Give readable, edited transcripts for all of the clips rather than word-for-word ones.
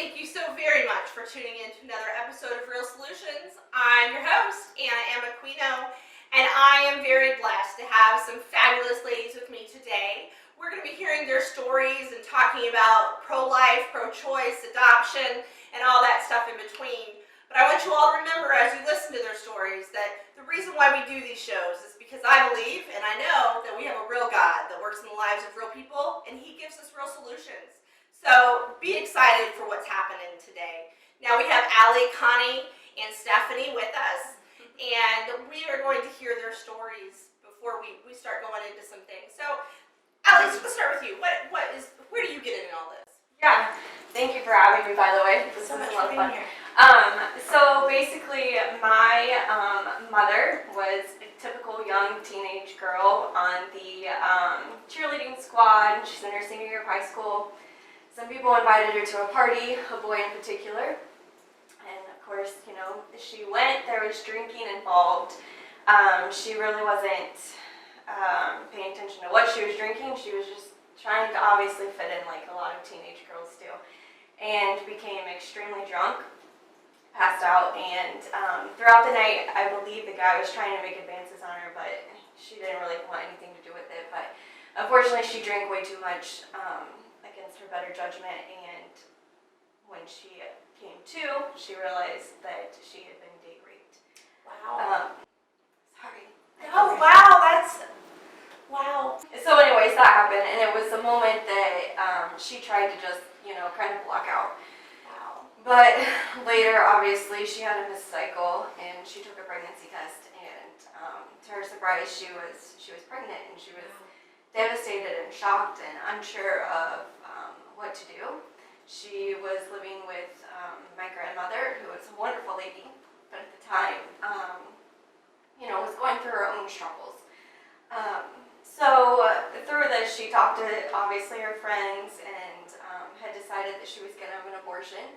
thank you so very much for tuning in to another episode of Real Solutions. I'm your host, Anna Aquino, and I am very blessed to have some fabulous ladies with me today. We're going to be hearing their stories and talking about pro-life, pro-choice, adoption, and all that stuff in between. But I want you all to remember as you listen to their stories that the reason why we do these shows is because I believe and I know that we have a real God that works in the lives of real people, and He gives us real solutions. So be excited for what's happening today. Now we have Allie, Connie, and Stephanie with us, and we are going to hear their stories before we start going into some things. So Allie, let's start with you. Where do you get in all this? Yeah, thank you for having me, by the way. This So was much a lot for of being fun. here. So basically, my mother was a typical young teenage girl on the cheerleading squad. She's in her senior year of high school. Some people invited her to a party, a boy in particular. And of course, you know, she went, there was drinking involved. She really wasn't paying attention to what she was drinking. She was just trying to obviously fit in like a lot of teenage girls do. And became extremely drunk, passed out, and throughout the night, I believe the guy was trying to make advances on her, but she didn't really want anything to do with it. But unfortunately, she drank way too much against her better judgment, and when she came to, she realized that she had been date raped. Wow. Sorry. Oh, wow, wow. So anyways, that happened, and it was the moment that she tried to just, you know, kind of block out. Wow. But later, obviously, she had a missed cycle, and she took a pregnancy test, and to her surprise, she was pregnant, and she was devastated and shocked and unsure of what to do. She was living with my grandmother, who was a wonderful lady, but at the time, you know, was going through her own struggles. So through this, she talked to obviously her friends and had decided that she was going to have an abortion.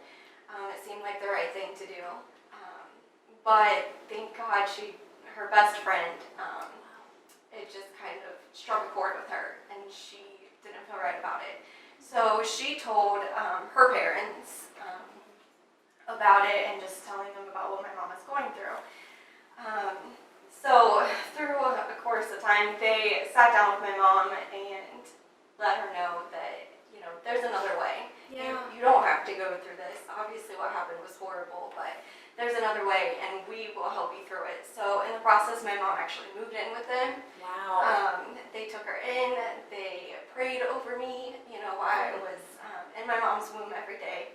It seemed like the right thing to do, but thank God her best friend, it just kind of struck a chord with her, and she didn't feel right about it. So she told her parents about it and just telling them about what my mom was going through. So through a course of time, they sat down with my mom and let her know that, you know, there's another way. Yeah. You don't have to go through this. Obviously what happened was horrible, but there's another way, and we will help you through it. So in the process, my mom actually moved in with them. Wow. They took her in, they prayed over me, you know, while I was in my mom's womb every day.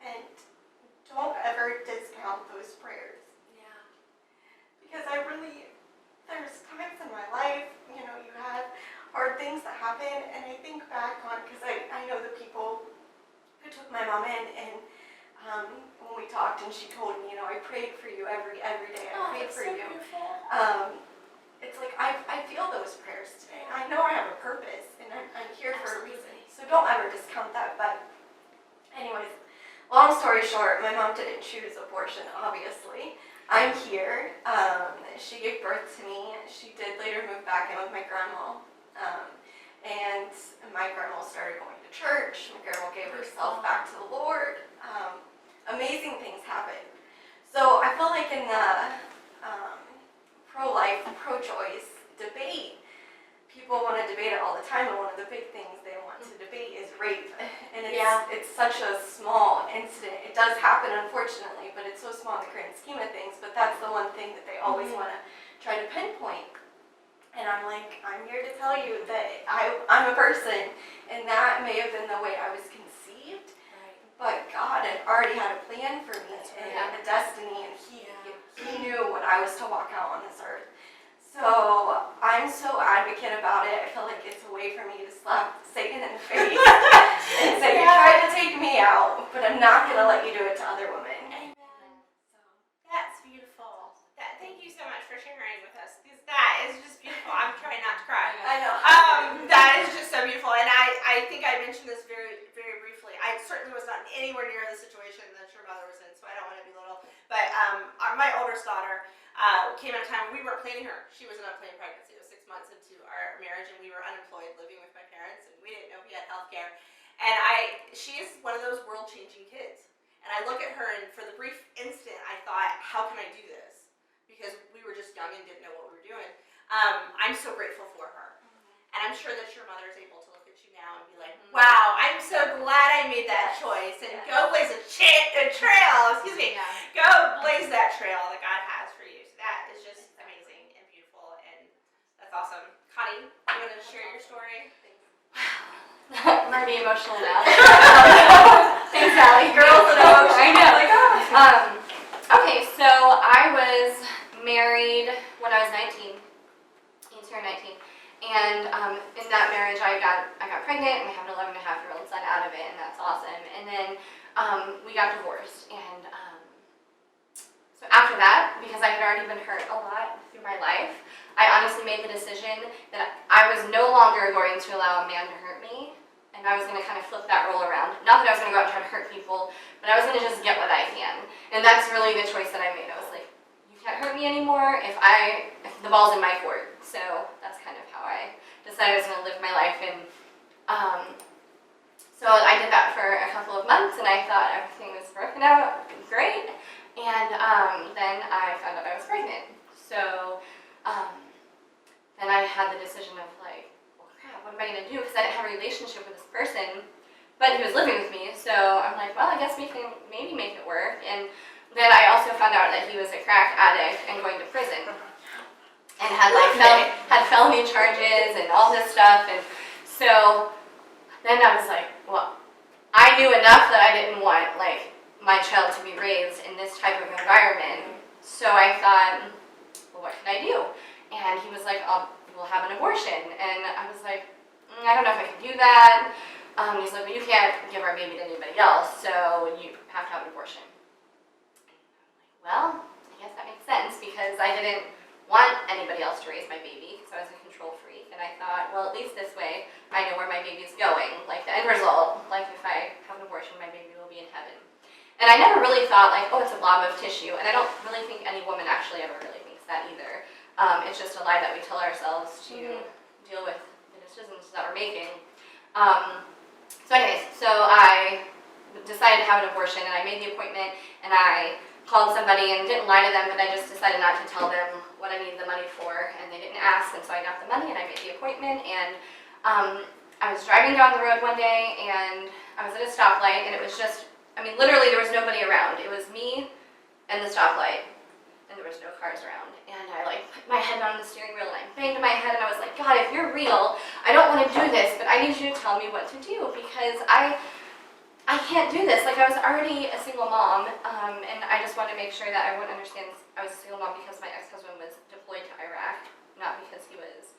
And don't ever discount those prayers. Yeah. Because there's times in my life, you know, you have hard things that happen, and I think back on, because I know the people who took my mom in, and when we talked, and she told me, you know, I prayed for you every day, I prayed for so you. Beautiful. It's like, I feel those prayers today. I know I have a purpose, and I'm here for a reason. Absolutely. So don't ever discount that. But anyways, long story short, my mom didn't choose abortion, obviously. I'm here. She gave birth to me. She did later move back in with my grandma. And my grandma started going to church. My grandma gave herself back to the Lord. Amazing things happened. So I feel like in the pro-life, pro-choice debate, people want to debate it all the time, and one of the big things they want to debate is rape. And it's such a small incident. It does happen, unfortunately, but it's so small in the grand scheme of things. But that's the one thing that they always want to try to pinpoint. And I'm like, I'm here to tell you that I'm a person, and that may have been the way I was conceived. Right. But God had already had a plan for me and a destiny, and He knew what I was to walk out on this earth. So I'm so advocate about it. I feel like it's a way for me to slap Satan in the face and say, you tried to take me out, but I'm not going to let you do it to other women. Amen. That's beautiful. Thank you so much for sharing with us, because that is just beautiful. I'm trying not to cry. I know. That is just so beautiful, and I think I mentioned this very, very briefly. I certainly was not anywhere near the situation that your mother was in, so I don't want to belittle. But my oldest daughter came at a time when we weren't planning her. She was an unplanned pregnancy. It was 6 months into our marriage, and we were unemployed, living with my parents, and we didn't know we had health care. And she is one of those world changers And I look at her, and for the brief instant, I thought, how can I do this? Because we were just young and didn't know what we were doing. I'm so grateful for her. And I'm sure that your mother is able to look at you now and be like, wow, I'm so glad I made that choice. And go blaze a trail, excuse me, go blaze that trail that God has for you. So that is just amazing and beautiful, and that's awesome. Connie, you want to share your story? I'm already emotional now. Thanks, Allie. Girls and emotions. I know. Okay, so I was married when I was 19. 19. And in that marriage, I got pregnant, and I have an 11-and-a-half-year-old son out of it, and that's awesome. And then we got divorced. And so after that, because I had already been hurt a lot through my life, I honestly made the decision that I was no longer going to allow a man to hurt me, and I was going to kind of flip that role around. Not that I was going to go out and try to hurt people, but I was going to just get what I can. And that's really the choice that I made. I was like, you can't hurt me anymore if the ball's in my court. So that's kind of how I decided I was going to live my life. And so I did that for a couple of months, and I thought everything was working out great. And then I found out I was pregnant. So then I had the decision of like, well, crap, what am I going to do? Because I didn't have a relationship with this person, but he was living with me. So I'm like, well, I guess we can maybe make it work. And then I also found out that he was a crack addict and going to prison. And had had felony charges and all this stuff, and so then I was like, well, I knew enough that I didn't want like my child to be raised in this type of environment. So I thought, well, what can I do? And he was like, we'll have an abortion. And I was like, I don't know if I can do that. He's like, well, you can't give our baby to anybody else, so you have to have an abortion. And I'm like, well, I guess that makes sense, because I didn't want anybody else to raise my baby, because I was a control freak, and I thought, well, at least this way I know where my baby's going, like the end result, like if I have an abortion, my baby will be in heaven. And I never really thought like, oh, it's a blob of tissue, and I don't really think any woman actually ever really thinks that either. It's just a lie that we tell ourselves to deal with the decisions that we're making. So anyways, so I decided to have an abortion, and I made the appointment, and I called somebody and didn't lie to them, but I just decided not to tell them what I needed the money for, and they didn't ask, and so I got the money and I made the appointment. And I was driving down the road one day, and I was at a stoplight, and it was just, I mean, literally there was nobody around. It was me and the stoplight, and there was no cars around. And I like put my head on the steering wheel, and I banged my head, and I was like, God, if you're real, I don't want to do this, but I need you to tell me what to do, because I can't do this. Like, I was already a single mom, and I just wanted to make sure that everyone understands I was a single mom because my ex-husband was deployed to Iraq, not because he was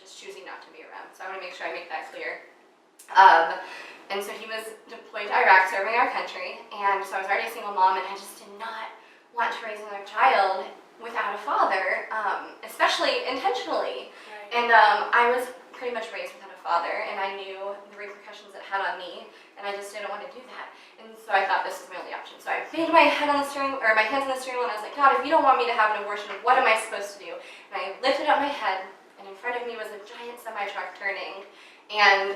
just choosing not to be around. So I want to make sure I make that clear. And so he was deployed to Iraq, serving our country, and so I was already a single mom, and I just did not want to raise another child without a father, especially intentionally. Right. And I was pretty much raised without a father, and I knew the repercussions it had on me, and I just didn't want to do that. And so I thought, this is my only option. So I banged my head on the steering, or my hands on the steering wheel, and I was like, God, if you don't want me to have an abortion, what am I supposed to do? And I lifted up my head, and in front of me was a giant semi-truck turning, and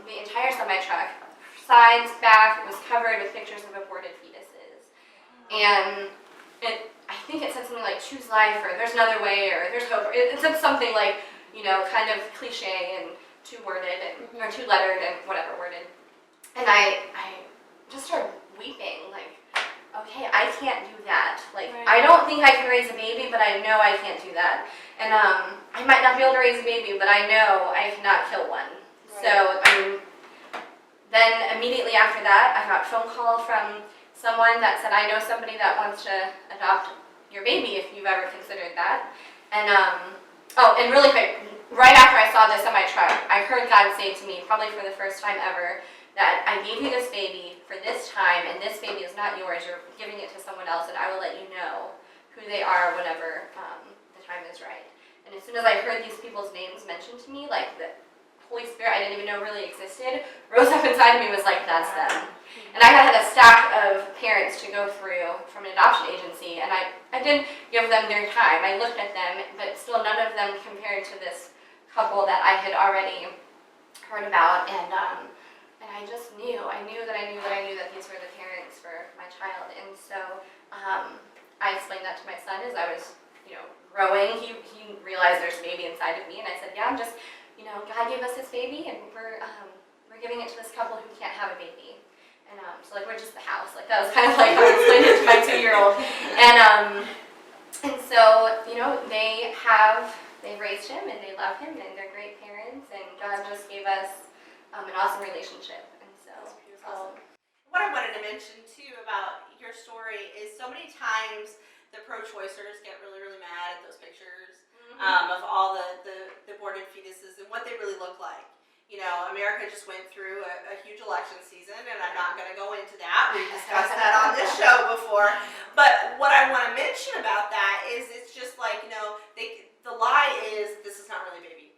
the entire semi-truck, sides, back, was covered with pictures of aborted fetuses. And I think it said something like, choose life, or there's another way, or there's hope. It said something like, you know, kind of cliche and two-worded, or two-lettered, and whatever worded. And I just started weeping, like, okay, I can't do that. Like, right. I don't think I can raise a baby, but I know I can't do that. And I might not be able to raise a baby, but I know I cannot kill one. Right. So, then immediately after that, I got a phone call from someone that said, I know somebody that wants to adopt your baby if you've ever considered that. And, and really quick, right after I saw this on my truck, I heard God say to me, probably for the first time ever, that I gave you this baby for this time, and this baby is not yours. You're giving it to someone else, and I will let you know who they are whenever the time is right. And as soon as I heard these people's names mentioned to me, like the Holy Spirit I didn't even know really existed, rose up inside of me, was like, that's them. And I had a stack of parents to go through from an adoption agency, and I did give them their time. I looked at them, but still none of them compared to this couple that I had already heard about, and I just knew that these were the parents for And so I explained that to my son as I was, growing. He realized there's a baby inside of me, and I said, yeah, I'm just, God gave us this baby, and we're giving it to this couple who can't have a baby. And so like we're just the house. Like that was kind of like how I explained it to my 2-year-old. And so, they've raised him and they love him and they're great parents, and God just gave us an awesome relationship. And so That's awesome. What I wanted to mention too about your story is so many times the pro-choicers get really, really mad at those pictures of all the aborted fetuses and what they really look like. America just went through a huge election season, and I'm not going to go into that. We've discussed that on this show before. But what I want to mention about that is it's just like, the lie is this is not really a baby.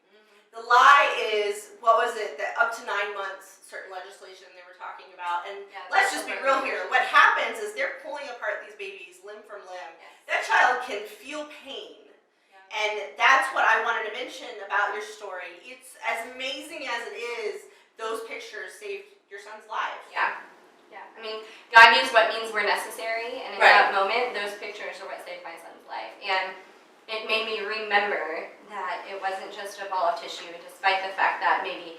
The lie is, what was it, that up to 9 months, certain legislation they were talking about. And let's just be real here. What happens is they're pulling apart these babies limb from limb. That child can feel pain. And that's what I wanted to mention about your story. It's as amazing as it is, those pictures saved your son's life. Yeah. I mean, God used what means were necessary, and in that moment, those pictures are what saved my son's life. And it made me remember that it wasn't just a ball of tissue, despite the fact that maybe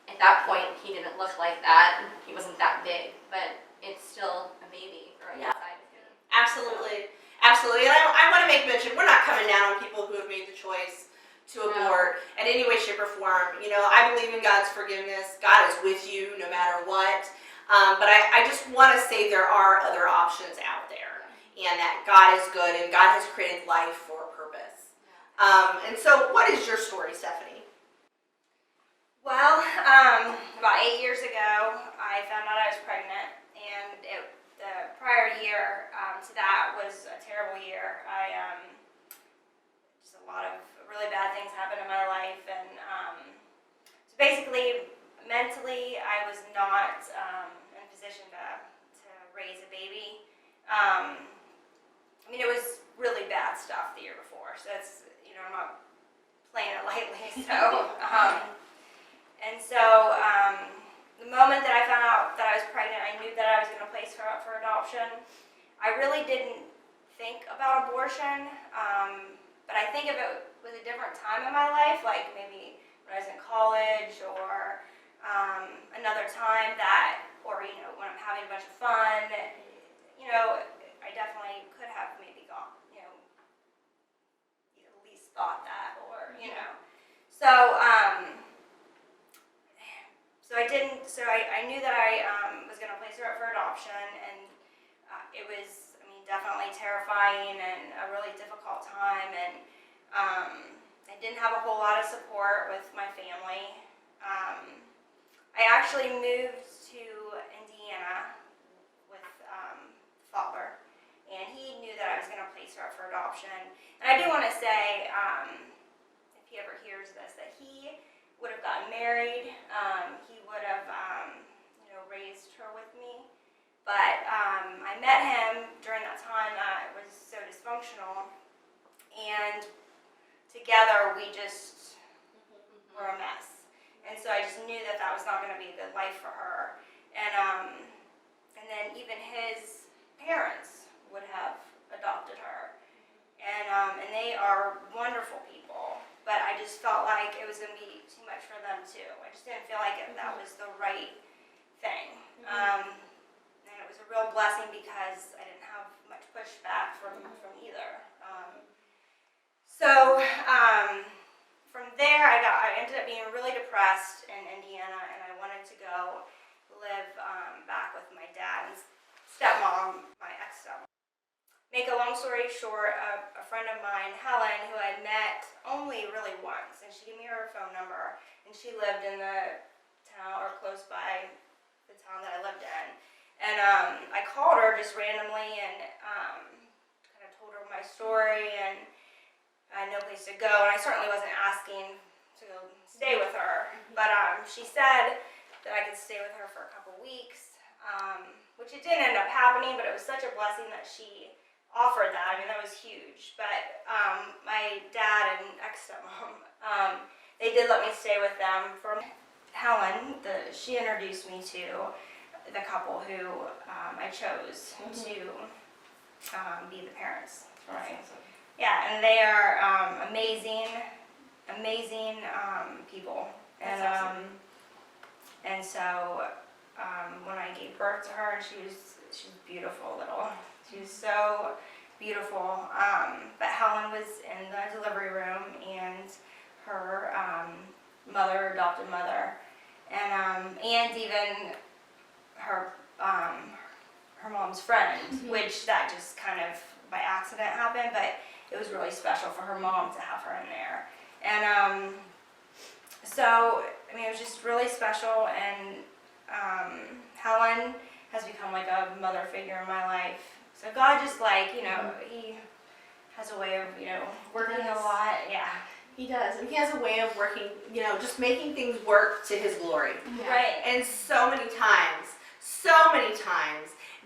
at that point he didn't look like that, he wasn't that big, but it's still a baby growing inside of him. Absolutely. Absolutely. And I want to make mention, we're not coming down on people who have made the choice to abort in any way, shape, or form. I believe in God's forgiveness. God is with you no matter what. But I just want to say there are other options out there, and that God is good, and God has created life for a purpose. And so what is your story, Stephanie? Well, about 8 years ago, I found out I was pregnant, and the prior year to that was a terrible year. Just a lot of really bad things happened in my life, and so basically, mentally, I was not in a position to raise a baby. It was really bad stuff the year before, so it's, I'm not playing it lightly, so, and so, the moment that I found out that I was pregnant, I knew that I was going to place her up for adoption. I really didn't think about abortion, but I think of it with a different time in my life, like maybe when I was in college or another time or when I'm having a bunch of fun, I definitely could have maybe gone, at least thought that, or, So I didn't. So I knew that I was going to place her up for adoption, and it was, definitely terrifying and a really difficult time. And I didn't have a whole lot of support with my family. I actually moved to Indiana with father, and he knew that I was going to place her up for adoption. And I do want to say, if he ever hears this, that he would have gotten married. He would have, raised her with me. But I met him during that time that was so dysfunctional, and together we just were a mess. And so I just knew that that was not going to be a good life for her. And then even his parents would have adopted her, and they are wonderful people. But I just felt like it was going to be too much for them too. I just didn't feel like that was the right thing. And it was a real blessing because I didn't have much pushback from either. From there, I ended up being really depressed in Indiana, and I wanted to go live back with my dad and stepmom, my ex-stepmom. Make a long story short, a friend of mine, Helen, who I had met only really once, and she gave me her phone number, and she lived in the town or close by the town that I lived in. And I called her just randomly and kind of told her my story, and I had no place to go, and I certainly wasn't asking to go stay with her, but she said that I could stay with her for a couple weeks, which it didn't end up happening, but it was such a blessing that she offered that. That was huge. But my dad and ex-stepmom, they did let me stay with them. For Helen, she introduced me to the couple who I chose to be the parents for my. Yeah, and they are amazing people. And That's awesome. and so when I gave birth to her, and she's beautiful little. She was so beautiful. But Helen was in the delivery room, and her adopted mother, and even her mom's friend, which that just kind of by accident happened, but it was really special for her mom to have her in there. And so, I mean, it was just really special, and Helen has become like a mother figure in my life. So God just He has a way of, working a lot. Yeah. He does, and he has a way of working, just making things work to his glory. Yeah. Right. And so many times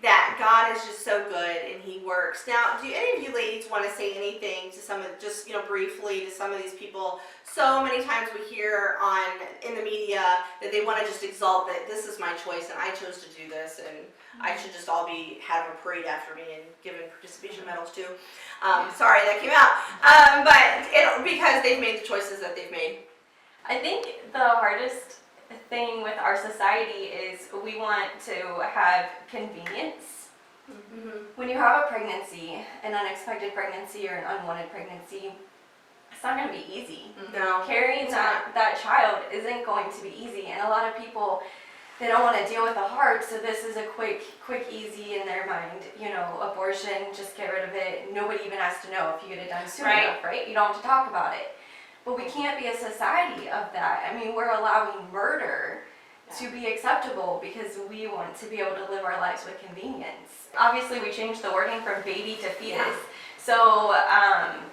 that God is just so good and he works. Now, do any of you ladies want to say anything to some of, just, briefly to some of these people? So many times we hear in the media that they want to just exalt that this is my choice and I chose to do this and I should just all have a parade after me and given participation medals too. Sorry that came out. But because they've made the choices that they've made. I think the hardest thing with our society is we want to have convenience. When you have a pregnancy, an unexpected pregnancy or an unwanted pregnancy, it's not going to be easy. No. Carrying that child isn't going to be easy, and a lot of people, they don't want to deal with the hard, so this is a quick, easy in their mind. Abortion, just get rid of it. Nobody even has to know if you get it done soon enough, right? You don't have to talk about it. But we can't be a society of that. I mean, we're allowing murder to be acceptable because we want to be able to live our lives with convenience. Obviously, we changed the wording from baby to fetus. Yeah. So,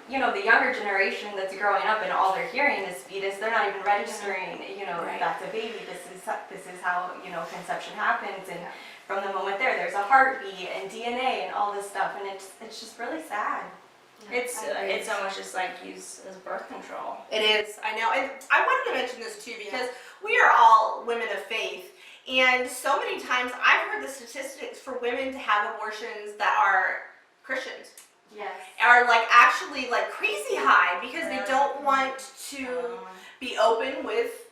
the younger generation that's growing up and all they're hearing is fetus, they're not even registering, that's a baby, this is how, conception happens. And from the moment there's a heartbeat and DNA and all this stuff, and it's just really sad. It's almost just like used as birth control. It is, I know. And I wanted to mention this too because we are all women of faith. And so many times I've heard the statistics for women to have abortions that are Christians. Yes. Are actually crazy high because they Really? don't want to be open with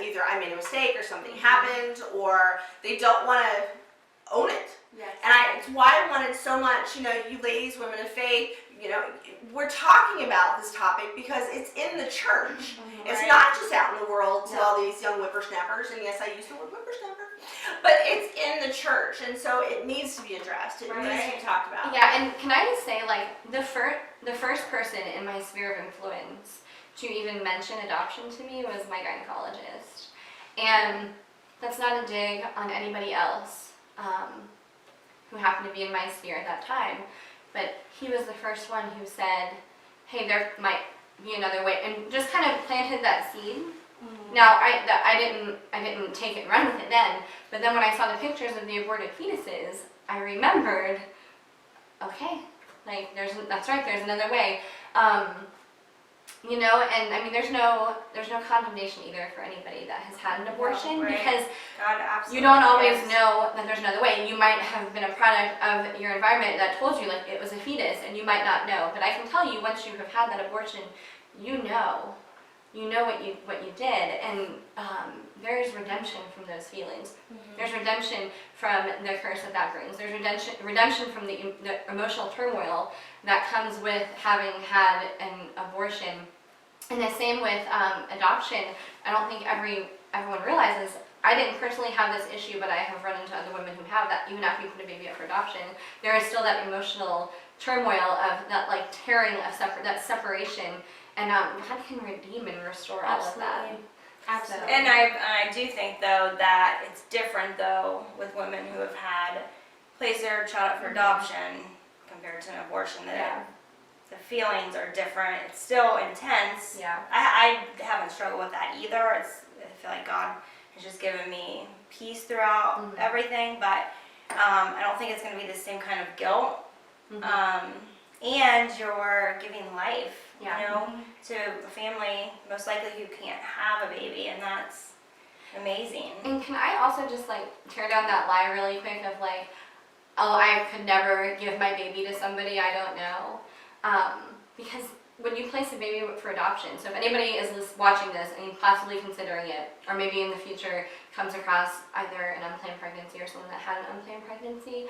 either I made a mistake or something happened, or they don't want to own it. Yes. And it's why I wanted so much, you ladies, women of faith, we're talking about this topic because it's in the church. It's Right. not just out in the world to No. all these young whippersnappers, and yes, I use the word whippersnapper, but it's in the church, and so it needs to be addressed. It needs to be talked about. Yeah, and can I just say, the first person in my sphere of influence to even mention adoption to me was my gynecologist. And that's not a dig on anybody else who happened to be in my sphere at that time, but he was the first one who said, hey, there might be another way, and just kind of planted that seed. Now, I didn't take it and run with it then, but then when I saw the pictures of the aborted fetuses, I remembered, okay, that's right, there's another way. And I mean, there's no condemnation either for anybody that has had an abortion, right. because God, absolutely. you don't always yes. know that there's another way. You might have been a product of your environment that told you it was a fetus, and you might not know. But I can tell you, once you have had that abortion, you know what you did, and there is redemption from those feelings. There's redemption from the curse that brings. There's redemption from the emotional turmoil that comes with having had an abortion. And the same with adoption. I don't think everyone realizes. I didn't personally have this issue, but I have run into other women who have that. Even after you put a baby up for adoption, there is still that emotional turmoil of that tearing of that separation. And God can redeem and restore all of that. Absolutely. And I do think though that it's different though with women who have placed their child up for adoption compared to an abortion. The feelings are different. It's still intense. Yeah. I haven't struggled with that either. I feel like God has just given me peace throughout everything, but I don't think it's going to be the same kind of guilt. And you're giving life, to a family most likely who can't have a baby, and that's amazing. And can I also just like tear down that lie really quick of like, oh, I could never give my baby to somebody I don't know. Because when you place a baby for adoption, so if anybody is watching this and possibly considering it, or maybe in the future comes across either an unplanned pregnancy or someone that had an unplanned pregnancy,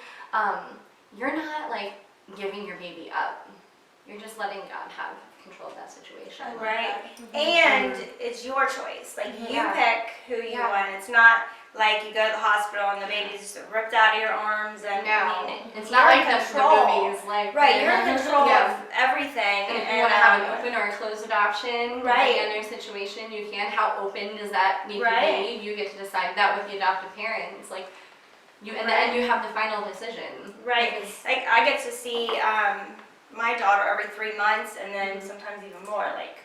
you're not like giving your baby up. You're just letting God have control of that situation. Right. And it's your choice. Like, you Yeah. pick who you Yeah. want. It's not like you go to the hospital and the baby's ripped out of your arms and I mean, It's you're not in like the control. movies, like Right, you're in control Yeah. of everything. And if you want to have an um, open or a closed adoption, Right. depending on your situation, you can. How open does that need Right. to be? You get to decide that with the adoptive parents. Like, you in the Right. end, you have the final decision. Right. Because- Like, I get to see my daughter every 3 months and then sometimes even more, like,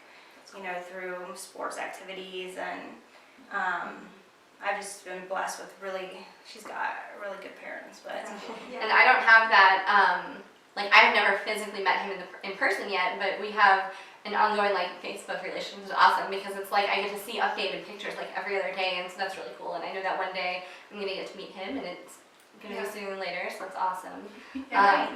you know, through sports activities and I've just been blessed with she's got really good parents, but And I don't have that. Like, I've never physically met him in person yet, but we have an ongoing like Facebook relationship, which is awesome because it's like I get to see updated pictures like every other day, and so that's really cool. And I know that one day I'm gonna get to meet him, and it's gonna be sooner than later, so that's awesome. Yeah.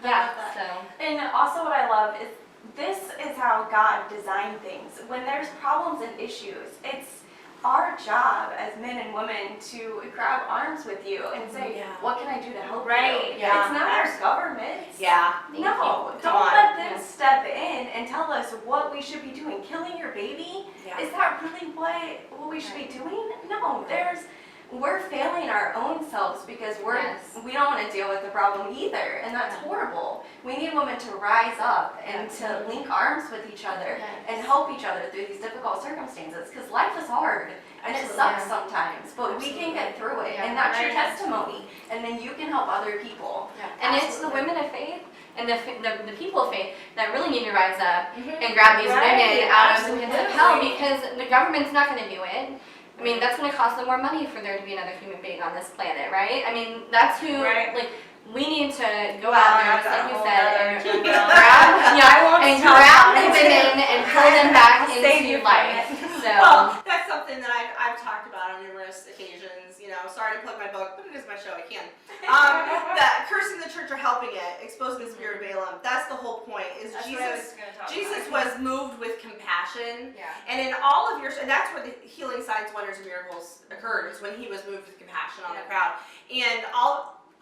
Yeah. that. So. And also what I love is this is how God designed things. When there's problems and issues, it's our job as men and women to grab arms with you and say, Yeah. what can I do to help Right, you? yeah. It's not our government. Yeah. Thank No, you. don't on. let them step in and tell us what we should be doing. Killing your baby? Yeah. Is that really what we should be doing? No, we're failing our own selves because Yes. we don't want to deal with the problem either, and that's horrible. We need women to rise up and to link arms with each other and help each other through these difficult circumstances because life is hard and it sucks sometimes, but we can get through it, Yeah. and that's your Right. testimony, and then you can help other people. And it's the women of faith and the people of faith that really need to rise up and grab these Right, women out of the pits of absolutely. hell, because the government's not going to do it. I mean, that's going to cost them more money for there to be another human being on this planet, right? I mean, that's who, Right. like, we need to go Well, out there, that's just like a you whole said, other and agenda. grab, I won't and talk grab about the it. women and pull them back I'll save into you from life. it. So, Well, that's something that I've talked about on numerous occasions. You know, sorry to plug my book, but it is my show. I can. That cursing the church or helping it, exposing the spirit of Balaam. That's the whole point. Is That's what I Jesus? was gonna talk Jesus about. was moved with compassion, yeah. and in all of your, and that's where the healing signs, wonders, and miracles occurred. Is when he was moved with compassion on the crowd. And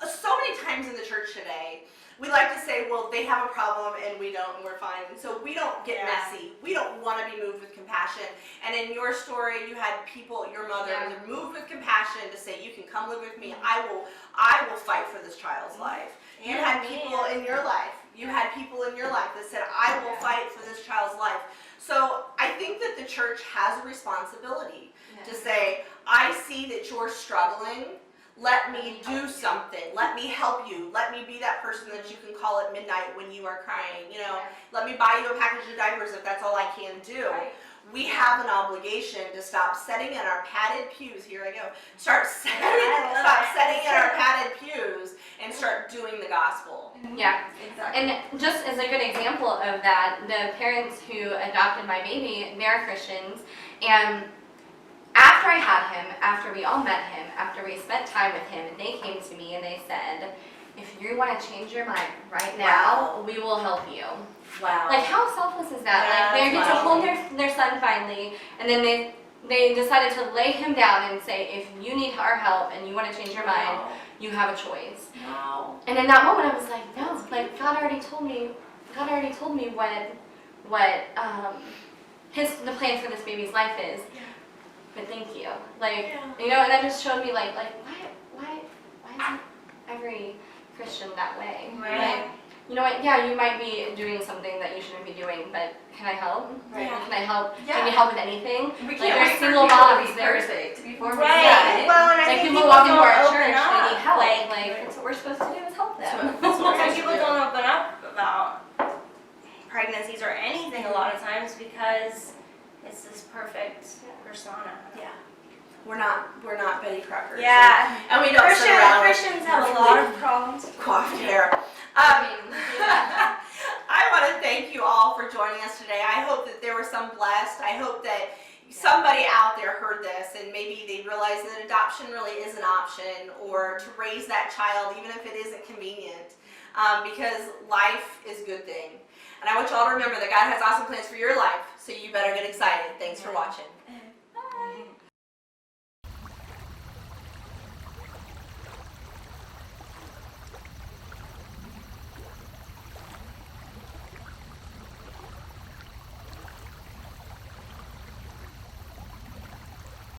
so many times in the church today, we like to say, well, they have a problem and we don't, and we're fine. And so we don't get messy. We don't want to be moved with compassion. And in your story, you had people, your mother, Yeah. were moved with compassion to say, you can come live with me. I will fight for this child's life. You And had me. people in your life. You had people in your life that said, I will fight for this child's life. So I think that the church has a responsibility to say, I see that you're struggling. Let me do something. Let me help you. Let me be that person that you can call at midnight when you are crying. You know, let me buy you a package of diapers if that's all I can do. Right. We have an obligation to stop sitting in our padded pews. Here I go. Stop sitting in our padded pews and start doing the gospel. Yeah. Exactly. And just as a good example of that, the parents who adopted my baby, they're Christians, and after I had him, after we all met him, after we spent time with him, they came to me and they said, if you want to change your mind right now, we will help you. Wow. Like, how selfless is that? Like, they get to hold their son finally, and then they decided to lay him down and say, if you need our help and you want to change your mind, you have a choice. Wow. And in that moment, I was like, no, like God already told me what the plan for this baby's life is. But thank you, like you know, and that just showed me like why isn't every Christian that way? Right. Like, you know what? Yeah, you might be doing something that you shouldn't be doing, but can I help? Right. Can I help? Yeah. Can you help with anything? We Like, can't there's wait for single people to moms, be there's perfect before we Right. say it. Well, and I like think people walk into don't our open church, up. they need help. Like, That's what we're supposed to do is help them. sometimes people don't open up about pregnancies or anything a lot of times because it's this perfect persona. Yeah. We're not Betty Crocker. Yeah. And we don't sit around with Christians have a lot of problems. coiffed hair. I mean, I want to thank you all for joining us today. I hope that there were some blessed. I hope that somebody out there heard this and maybe they realized that adoption really is an option, or to raise that child even if it isn't convenient, because life is a good thing. And I want you all to remember that God has awesome plans for your life, so you better get excited. Thanks for watching.